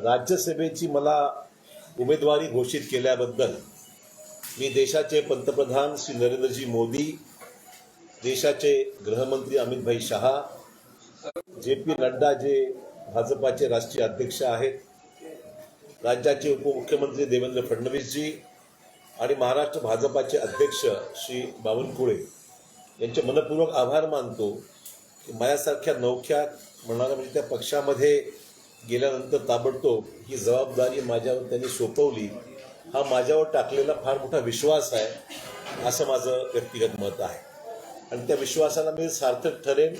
राज्यसभेची मला उमेदवारी घोषित केल्याबद्दल मी देशाचे पंतप्रधान श्री नरेंद्रजी मोदी, देशाचे गृहमंत्री अमित भाई शहा, जे.पी. नड्डा जे भाजपाचे राष्ट्रीय अध्यक्ष आहेत, राज्याचे उपमुख्यमंत्री देवेंद्र फडणवीसजी आणि महाराष्ट्र भाजपाचे अध्यक्ष श्री बावनकुळे यांचे मनपूर्वक आभार मानतो की माझ्यासारख्या नवख्या म्हणणाऱ्या म्हणजे त्या पक्षामध्ये गेल्यानंतर ताबडतोब ही जबाबदारी माझ्यावर त्यांनी सोपवली. हा माझ्यावर टाकलेला फार मोठा विश्वास आहे असं माझं व्यक्तिगत मत आहे आणि त्या विश्वासाला मी सार्थक ठरेन.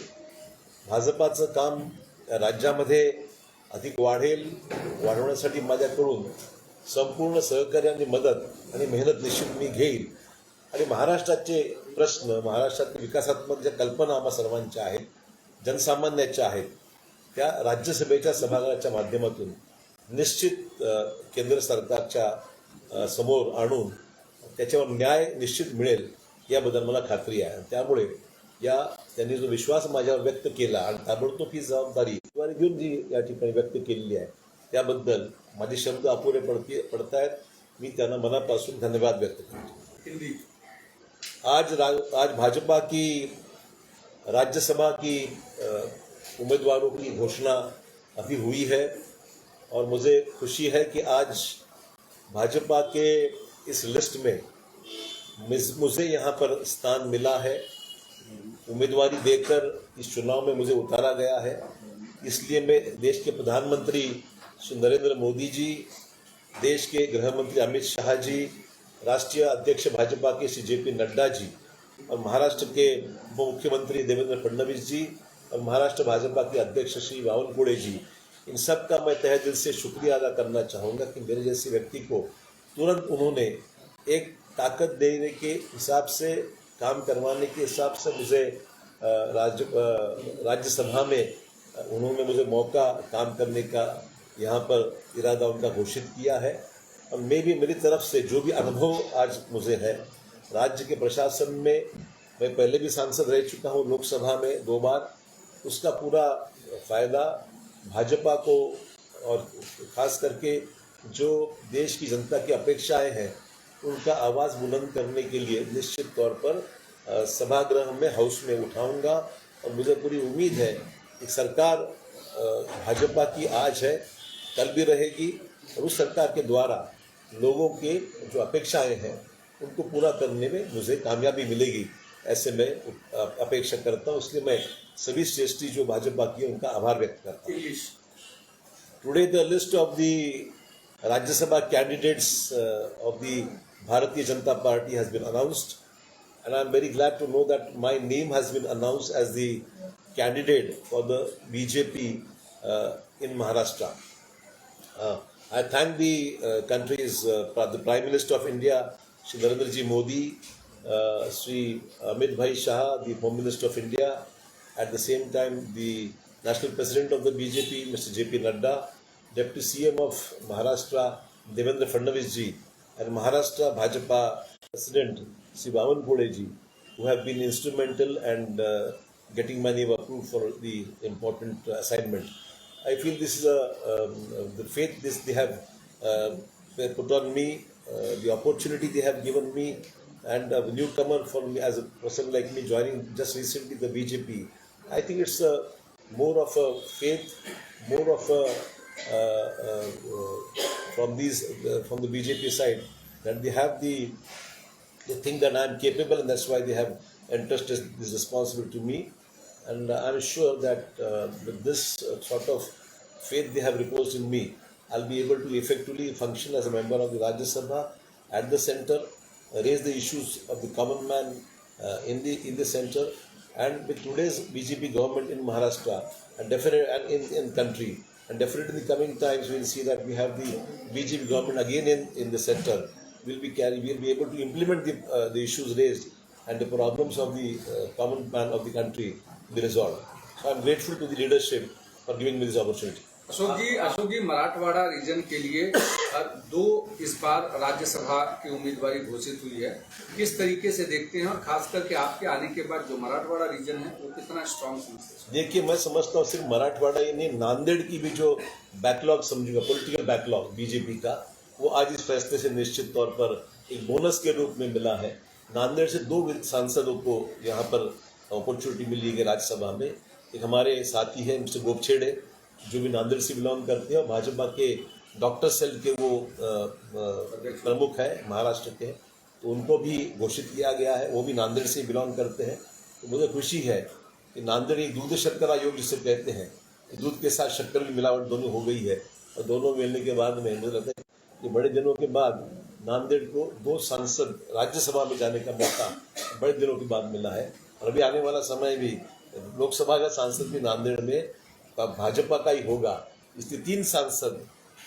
भाजपाचं काम राज्यामध्ये अधिक वाढवण्यासाठी माझ्याकडून संपूर्ण सहकार्य आणि मदत आणि मेहनत निश्चित मी घेईल आणि महाराष्ट्राचे प्रश्न, महाराष्ट्रातील विकासात्मक ज्या कल्पना आम्हा सर्वांच्या आहेत, जनसामान्याच्या आहेत, त्या राज्यसभेच्या सभागृहाच्या माध्यमातून निश्चित केंद्र सरकारच्या समोर आणून त्याच्यावर न्याय निश्चित मिळेल याबद्दल मला खात्री आहे. त्यामुळे त्यांनी जो विश्वास माझ्यावर व्यक्त केला आणि ताबडतोब ही जबाबदारी घेऊन जी या ठिकाणी व्यक्त केलेली आहे त्याबद्दल माझे शब्द अपुरे पडत आहेत. मी त्यांना मनापासून धन्यवाद व्यक्त करतो. आज भाजपा की राज्यसभा की उम्मीदवारों की घोषणा अभी हुई है और मुझे खुशी है कि आज भाजपा के इस लिस्ट में मुझे यहाँ पर स्थान मिला है. उम्मीदवारी देकर इस चुनाव में मुझे उतारा गया है. इसलिए मैं देश के प्रधानमंत्री श्री नरेंद्र मोदी जी, देश के गृहमंत्री अमित शाह जी, राष्ट्रीय अध्यक्ष भाजपा के श्री जे.पी. नड्डा जी और महाराष्ट्र के उपमुख्यमंत्री देवेंद्र फडणवीस जी और महाराष्ट्र भाजपा के अध्यक्ष श्री बावनकुळे जी, इन सब का मैं तहे दिल से शुक्रिया अदा करना चाहूँगा कि मेरे जैसे व्यक्ति को तुरंत उन्होंने एक ताकत देने के हिसाब से, काम करवाने के हिसाब से मुझे राज्यसभा में उन्होंने मुझे मौका काम करने का यहाँ पर इरादा उनका घोषित किया है. और मेरी तरफ से जो भी अनुभव आज मुझे है राज्य के प्रशासन में, मैं पहले भी सांसद रह चुका हूँ लोकसभा में 2 बार, उसका पूरा फ़ायदा भाजपा को और ख़ास करके जो देश की जनता की अपेक्षाएं हैं उनका आवाज़ बुलंद करने के लिए निश्चित तौर पर सभागृह में, हाउस में उठाऊंगा. और मुझे पूरी उम्मीद है कि सरकार भाजपा की आज है, कल भी रहेगी और उस सरकार के द्वारा लोगों के जो अपेक्षाएं हैं उनको पूरा करने में मुझे कामयाबी मिलेगी, ऐसे मैं अपेक्षा करता हूँ. इसलिए मैं सभी श्रेष्ठी जो भाजपा की उनका आभार व्यक्त करता हूँ. Today the list of the Rajya Sabha candidates of the Bharatiya Janata party has been announced and I am very glad to know that my name has been announced as the candidate for the BJP in Maharashtra. I thank the country's the Prime Minister of India, Shri Narendra Ji Modi, Shri Amit Bhai Shah, the Home Minister of India, at the same time the National President of the BJP, Mr. J.P. Nadda, Deputy CM of Maharashtra, Devendra Fadnavis Ji, and Maharashtra Bhajapa President, Shri Bawankule Ji, who have been instrumental and getting my name approved for the important assignment. I feel this is the faith they have put on me, the opportunity they have given me, and a newcomer for me as a person like me joining just recently the BJP. I think it's more of a faith, more of a from the BJP side that they have they think that I am capable, and that's why they have entrusted this responsibility to me. And I'm sure that with this sort of faith they have reposed in me, I'll be able to effectively function as a member of the Rajya Sabha at the center, raise the issues of the common man in the center. And with today's BJP government in Maharashtra and definitely and in country, and definitely in the coming times we'll see that we have the BJP government again in the center. We'll be able to implement the issues raised and the problems of the common man of the country be resolved. So I'm grateful to the leadership for giving me this opportunity. Ashok ji Marathwada region के लिए दो इस बार राज्यसभा की उम्मीदवारी घोषित हुई है। किस तरीके से देखते हैं और खास करके आपके आने के बाद जो मराठवाड़ा रीजन है वो कितना स्ट्रांग समझते हैं? देखिए, मैं समझता हूँ सिर्फ मराठवाड़ा ही नहीं, नांदेड़ की भी जो बैकलॉग समझूंगा, पॉलिटिकल बैकलॉग बीजेपी का, वो आज इस फैसले से निश्चित तौर पर एक बोनस के रूप में मिला है। नांदेड़ से 2 सांसदों को यहाँ पर अपॉर्चुनिटी मिली है राज्यसभा में। एक हमारे साथी है मिस्टर गोपछेड़े, जो भी नांदेड़ से बिलोंग करते हैं, और भाजपा के डॉक्टर सेल के वो प्रमुख है, महाराष्ट्र के, तो उनको भी घोषित किया गया है। वो भी नांदेड़ से बिलोंग करते हैं। तो मुझे खुशी है कि नांदेड़ एक दूध शक्कर आयोग जिसे कहते हैं, दूध के साथ शक्कर की मिलावट दोनों हो गई है, और दोनों मिलने के बाद में मुझे लगता है कि बड़े दिनों के बाद नांदेड़ को 2 सांसद राज्यसभा में जाने का मौका बड़े दिनों के बाद मिला है। और अभी आने वाला समय भी लोकसभा का सांसद भी नांदेड़ में भाजपा का ही होगा, इसलिए 3 सांसद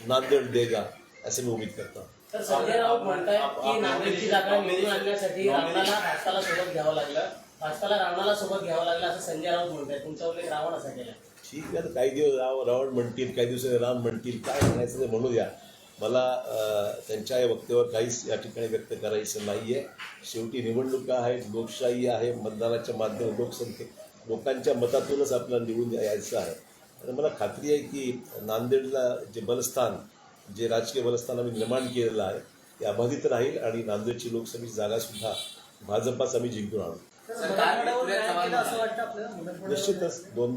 नांदेड़ देगा, ऐसे मैं उम्मीद करता हूँ। तर संजय राऊत म्हणतायत की नांदेडची जागा निवडून आणण्यासाठी रावणाला भाजपाला सोबत घ्यावं लागलं, भाजपाला रावणाला सोबत घ्यावं लागलं असं संजय राऊत म्हणतायत. तुमचा उल्लेख रावण असा केला. ठीक आहे, काही दिवस रावण म्हणतील, काही दिवसांनी राम म्हणतील, काय म्हणायचं ते म्हणू द्या. मला त्यांच्या या वक्तव्यावर काहीच या ठिकाणी व्यक्त करायचं नाही आहे. शेवटी निवडणुका आहेत, लोकशाही आहे, मतदानाच्या माध्यमातून लोकांच्या मतातूनच आपल्याला निवडून यायचं आहे. आणि मला खात्री आहे की नांदेडला जे बलस्थान, जे राजकीय बलस्थान आम्ही निर्माण केलेलं आहे, ते अबाधित राहील आणि नांदेडची लोकसभेची जागासुद्धा भाजपाच आम्ही जिंकून आणू. तर मराठवाड्यावर काय केलं असं वाटतं आपल्याला? निश्चितच दोन